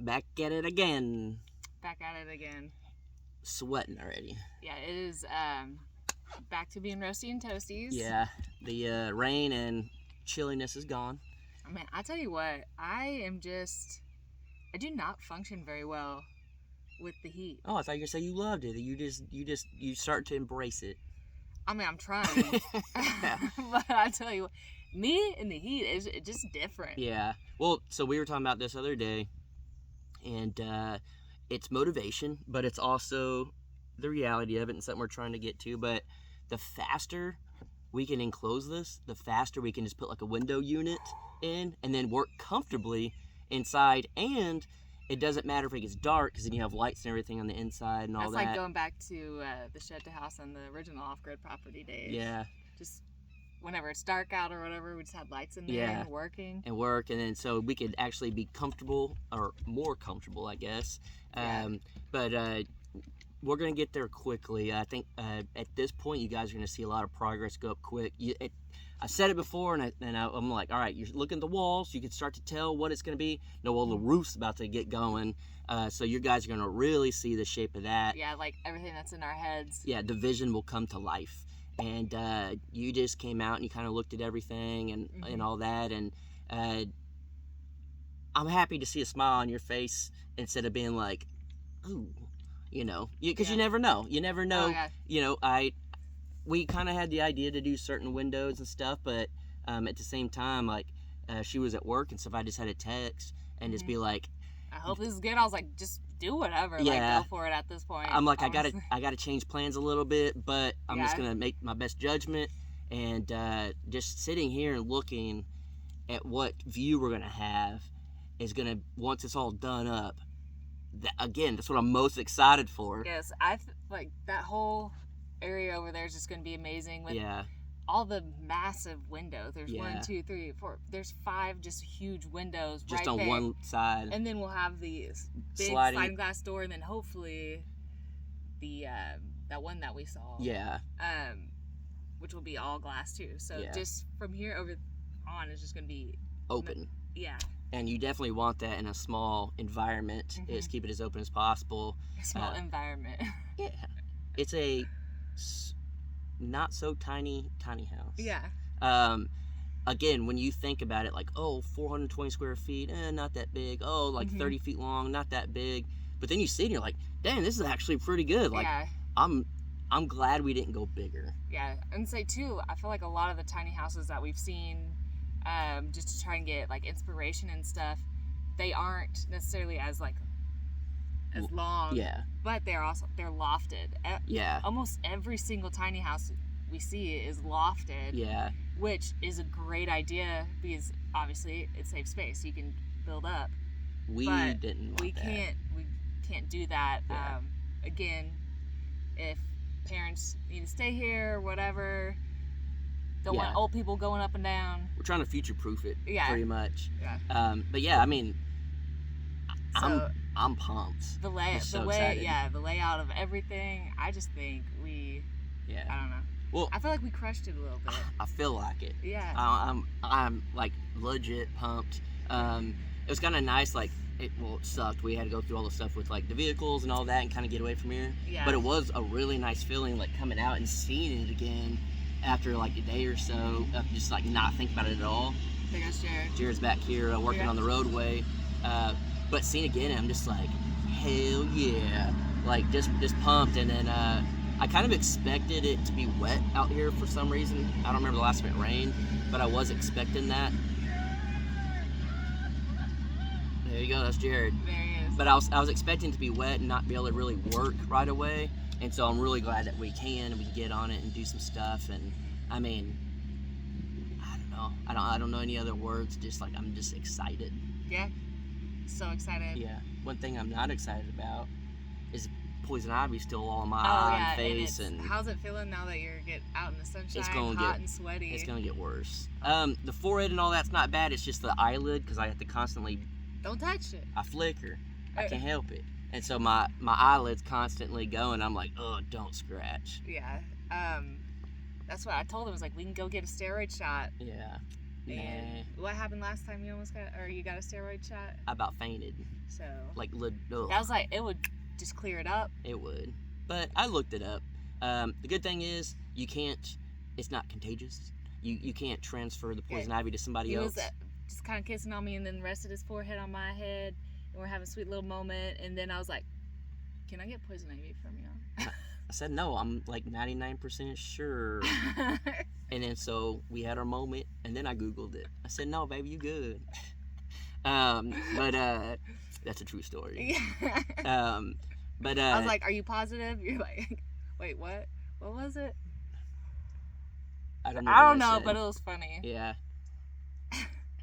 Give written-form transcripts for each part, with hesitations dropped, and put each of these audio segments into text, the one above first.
Back at it again. Back at it again. Sweating already. Yeah, it is back to being roasty and toasties. Yeah, the rain and chilliness is gone. I mean, I tell you what, I do not function very well with the heat. Oh, I thought you were saying you loved it. You start to embrace it. I mean, I'm trying. But I tell you what, me and the heat is just different. Yeah. Well, so we were talking about this other day, and it's motivation, but it's also the reality of it and something we're trying to get to. But the faster we can enclose this, the faster we can just put like a window unit in and then work comfortably inside. And it doesn't matter if it gets dark because then you have lights and everything on the inside and all that. That's like going back to the shed to house on the original off-grid property days. Yeah. Just whenever it's dark out or whatever, we just had lights in there and working. And work, and then so we could actually be comfortable, or more comfortable, I guess. But we're going to get there quickly. I think at this point, you guys are going to see a lot of progress go up quick. I said it before, and I'm like, all right, you're looking at the walls. You can start to tell what it's going to be. No, well, the roof's about to get going. So you guys are going to really see the shape of that. Yeah, like everything that's in our heads. Yeah, the vision will come to life. And you just came out and you kind of looked at everything and all that. And I'm happy to see a smile on your face instead of being like, ooh, because you never know. You never know. Oh, yeah. We kind of had the idea to do certain windows and stuff, but at the same time, like, she was at work and stuff. I just had a text and just be like, I hope this is good. I was like, just do whatever. Yeah. Like, go for it at this point. I'm like, I gotta change plans a little bit, but I'm just gonna make my best judgment. And just sitting here and looking at what view we're gonna have is gonna, once it's all done up, again, that's what I'm most excited for. Yes, like that whole area over there is just gonna be amazing with all the massive windows. There's 1, 2, 3, 4. There's 5 just huge windows just right on there. one side. And then we'll have the big sliding glass door, and then hopefully the that one that we saw. Yeah. Which will be all glass too. So just from here over on is just gonna be open. Yeah. And you definitely want that in a small environment. Is keep it as open as possible. A small environment. Yeah. It's a not so tiny house. Yeah. Again, when you think about it, like, 420 square feet, not that big. 30 feet long, not that big. But then you see it and you're like, dang, this is actually pretty good. Like, I'm glad we didn't go bigger. Yeah, and say too, I feel like a lot of the tiny houses that we've seen, just to try and get like inspiration and stuff, they aren't necessarily as long. Yeah. But they're lofted. Yeah. Almost every single tiny house we see is lofted. Yeah. Which is a great idea because obviously it saves space. You can build up. We can't do that. Yeah. Again, if parents need to stay here or whatever, don't want old people going up and down. We're trying to future-proof it, pretty much. Yeah. But yeah, I mean, I'm pumped. The layout of everything. I just think I don't know. Well, I feel like we crushed it a little bit. I feel like it. Yeah. I'm like legit pumped. It was kind of nice. Like, it sucked. We had to go through all the stuff with like the vehicles and all that and kind of get away from here. Yeah. But it was a really nice feeling, like coming out and seeing it again after like a day or so of just like not thinking about it at all. There goes Jared. Jared's back here working on the roadway. But seeing it again, I'm just like, hell yeah. Like, just pumped. And then I kind of expected it to be wet out here for some reason. I don't remember the last time it rained, but I was expecting that. There you go, that's Jared. There he is. But I was expecting it to be wet and not be able to really work right away. And so I'm really glad that we can get on it and do some stuff. And I mean, I don't know. I don't know any other words. Just like, I'm just excited. Yeah. So excited. Yeah. One thing I'm not excited about is poison ivy still all on my eye and face. And how's it feeling now that you're out in the sunshine, it's gonna hot and sweaty? It's gonna get worse. The forehead and all that's not bad. It's just the eyelid because I have to constantly. Don't touch it. I flicker. I can't help it. And so my eyelid's constantly going. I'm like, oh, don't scratch. Yeah. That's what I told him. I was like, we can go get a steroid shot. Yeah. And what happened last time you almost got, or you got a steroid shot? I about fainted. So Like, I was like, it would just clear it up. It would. But I looked it up. The good thing is, you can't, it's not contagious. You can't transfer the poison ivy to somebody He else. was just kind of kissing on me and then rested his forehead on my head. And we're having a sweet little moment. And then I was like, can I get poison ivy from you? I said, no, I'm like 99% sure. And then so we had our moment, and then I Googled it. I said, no, baby, you good. But that's a true story. But I was like, are you positive? You're like, wait, what? What was it? I don't know, but it was funny. Yeah.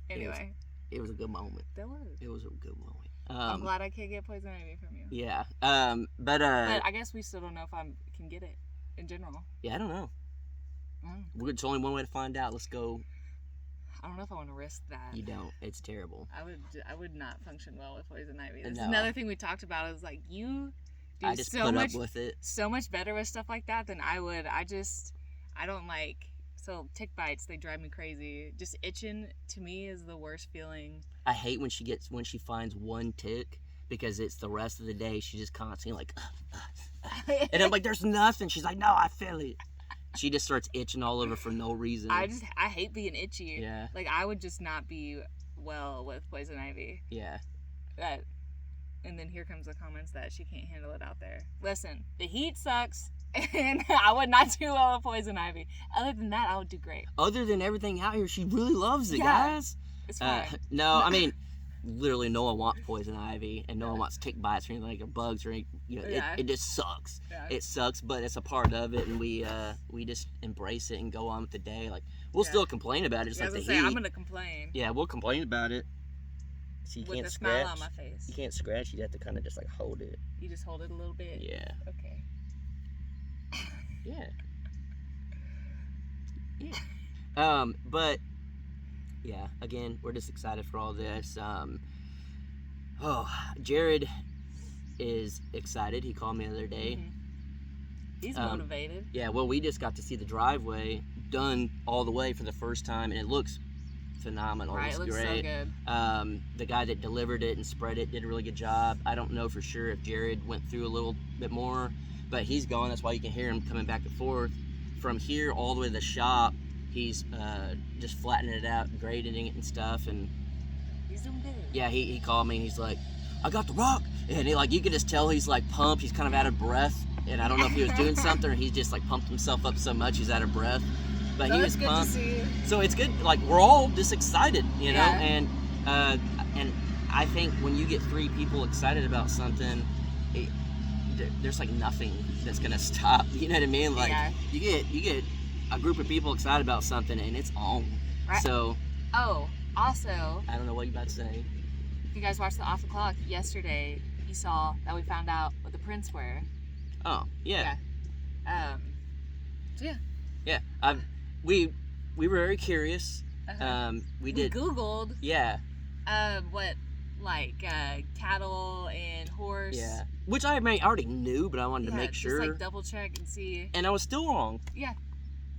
Anyway. It was a good moment. That was. It was a good moment. I'm glad I can't get poison ivy from you. Yeah. But I guess we still don't know if I can get it in general. Yeah, I don't know. It's only one way to find out. Let's go. I don't know if I want to risk that. You don't. It's terrible. I would not function well with poison ivy. That's No. another thing we talked about is like you do I just so put much up with it. so much better with stuff like that than I would. I don't like, so tick bites, they drive me crazy. Just itching to me is the worst feeling. I hate when she finds one tick, because it's the rest of the day she just constantly like and I'm like, there's nothing. She's like, no, I feel it. She just starts itching all over for no reason. I hate being itchy. Yeah. Like I would just not be well with poison ivy. Yeah. And then here comes the comments that she can't handle it out there. Listen, the heat sucks, and I would not do well with poison ivy. Other than that, I would do great. Other than everything out here, she really loves it, guys. It's fine. No, I mean, literally no one wants poison ivy, and no one wants tick bites or anything, or bugs or anything. You know, it just sucks. Yeah. It sucks, but it's a part of it, and we just embrace it and go on with the day. Like, we'll still complain about it, just like the heat. I'm gonna complain. Yeah, we'll complain about it. So you with can't a scratch. smile on my face. You can't scratch. You have to kind of just like hold it. You just hold it a little bit. Yeah. Okay. Yeah. Yeah. But yeah, again, we're just excited for all this. Jared is excited. He called me the other day. Mm-hmm. He's motivated. Yeah, well, we just got to see the driveway done all the way for the first time, and it looks phenomenal. Right, it looks great. so good. The guy that delivered it and spread it did a really good job. I don't know for sure if Jared went through a little bit more, but he's gone. That's why you can hear him coming back and forth. From here all the way to the shop, he's just flattening it out, grading it and stuff. And he's doing good. yeah, he called me and he's like, I got the rock. And he, like, you could just tell he's like pumped. He's kind of out of breath. And I don't know if he was doing something or he's just like pumped himself up so much he's out of breath. But he was pumped. So it's good. Like, we're all just excited, you know. And I think when you get 3 people excited about something, there's like nothing that's gonna stop. You know what I mean? Like you get a group of people excited about something and it's on. Right. So. Oh, also. I don't know what you're about to say. If you guys watched the Off the Clock yesterday, you saw that we found out what the prints were. Oh yeah. So yeah. Yeah. We were very curious. We did. Googled. Yeah. What, like cattle and horse. Yeah. Which I already knew, but I wanted to make sure. Just like double check and see. And I was still wrong. Yeah.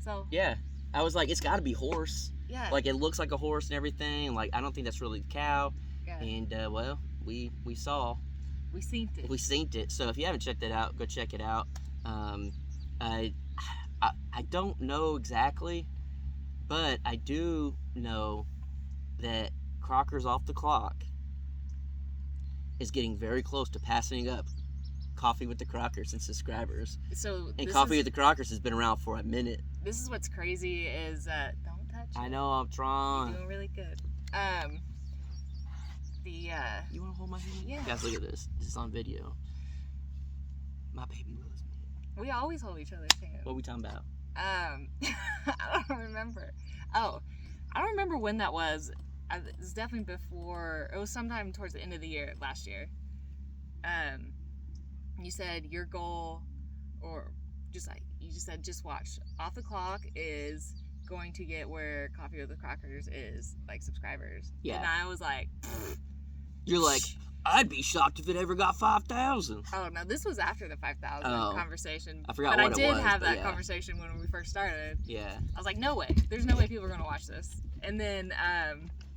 So. Yeah. I was like, it's got to be horse. Yeah. Like, it looks like a horse and everything. Like, I don't think that's really the cow. Yeah. And well, we saw. We seen it. We seen it. So if you haven't checked it out, go check it out. I don't know exactly, but I do know that Crocker's Off the Clock is getting very close to passing up Coffee with the Crockers and subscribers. And Coffee with the Crockers has been around for a minute. This is what's crazy is don't touch it. I know, I'm trying. You're doing really good. You want to hold my hand? Yeah. Guys, look at this. This is on video. My baby loves me. We always hold each other's hands. What are we talking about? I don't remember. Oh, I don't remember when that was. It was definitely before. It was sometime towards the end of the year last year. You said your goal, or just like you just said, just watch. Off the Clock is going to get where Coffee with the Crockers is, like subscribers. Yeah. And I was like, you're like, I'd be shocked if it ever got 5,000. Oh no, this was after the 5,000 Oh. conversation. I forgot but what I it did was, have but that yeah. conversation when we first started. Yeah. I was like, no way. There's no way people are gonna watch this. And then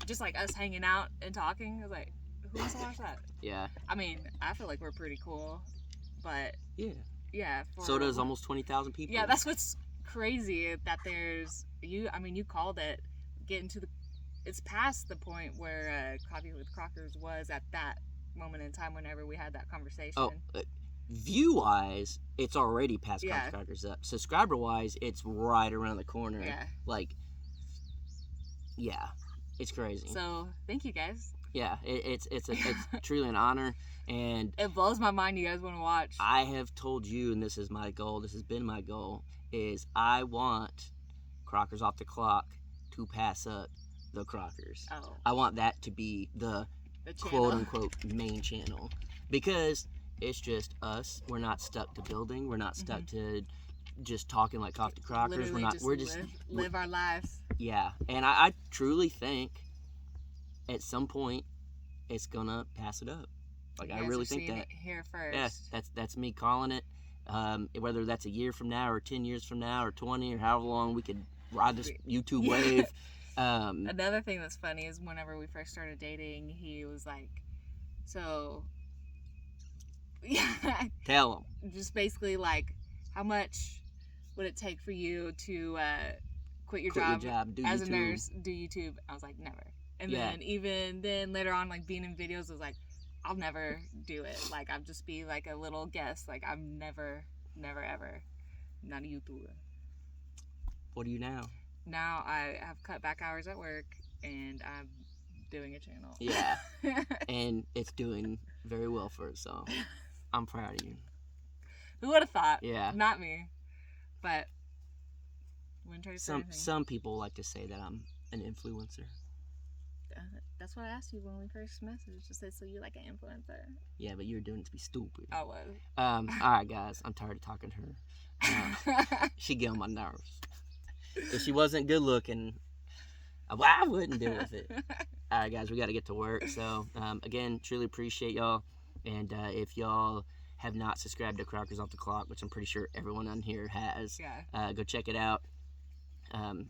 just like us hanging out and talking, I was like, who wants to watch that? Yeah. I mean, I feel like we're pretty cool, but Yeah. yeah. So does almost 20,000 people. Yeah, that's what's crazy that there's you. I mean, you called it getting to the. It's past the point where Coffee with Crockers was at that moment in time. Whenever we had that conversation. Oh, view wise, it's already past Yeah. Crackers up. Subscriber wise, it's right around the corner. Yeah. Like, yeah, it's crazy. So thank you guys. Yeah, it's truly an honor, and It blows my mind you guys want to watch. I have told you, and this is my goal. This has been my goal. Is I want Crockers Off the Clock to pass up the Crockers. Oh, I want that to be the the channel. quote unquote main channel, because it's just us. We're not stuck to building. We're not stuck to just talking like Coffee Crockers. Literally We're not. just We're just live our lives. yeah. And I truly think at some point it's gonna pass it up. Like You I guys really are think seeing that. it here first. Yeah, that's me calling it. Whether that's a year from now or 10 years from now or 20 or however long we could ride this YouTube wave. Another thing that's funny is whenever we first started dating, he was like, so, yeah, Tell them. just basically like, how much would it take for you to quit your Quit job, your job, do as YouTube. a nurse, do YouTube? I was like, never. And Yeah. then even then later on, like being in videos, I was like, I'll never do it. Like I'll just be like a little guest. Like I'm never ever, not a YouTuber. What do you now? Now I have cut back hours at work and I'm doing a channel. Yeah. And it's doing very well for it, so I'm proud of you. Who would have thought? Yeah. Not me. But wouldn't try to say anything. Some people like to say that I'm an influencer. That's what I asked you when we first messaged. Just said, so you like an influencer? Yeah, but you're doing it to be stupid. I was. All right, guys. I'm tired of talking to her. She get on my nerves. If she wasn't good looking, well, I wouldn't deal with it. All right, guys, we got to get to work. So, again, truly appreciate y'all. And if y'all have not subscribed to Crockers Off the Clock, which I'm pretty sure everyone on here has, Yeah. go check it out.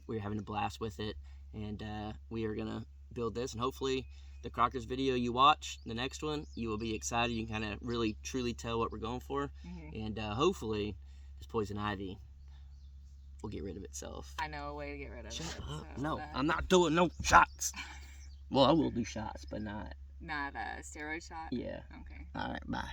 We're having a blast with it. And we are going to build this. And hopefully the Crockers video you watch, the next one, you will be excited. You can kind of really, truly tell what we're going for. Mhm. And hopefully this poison ivy will get rid of itself. I know a way to get rid of Shut it. up. so No, that- I'm not doing no shots. Well, I will do shots, but not. Not a steroid shot? Yeah. Okay. All right, bye.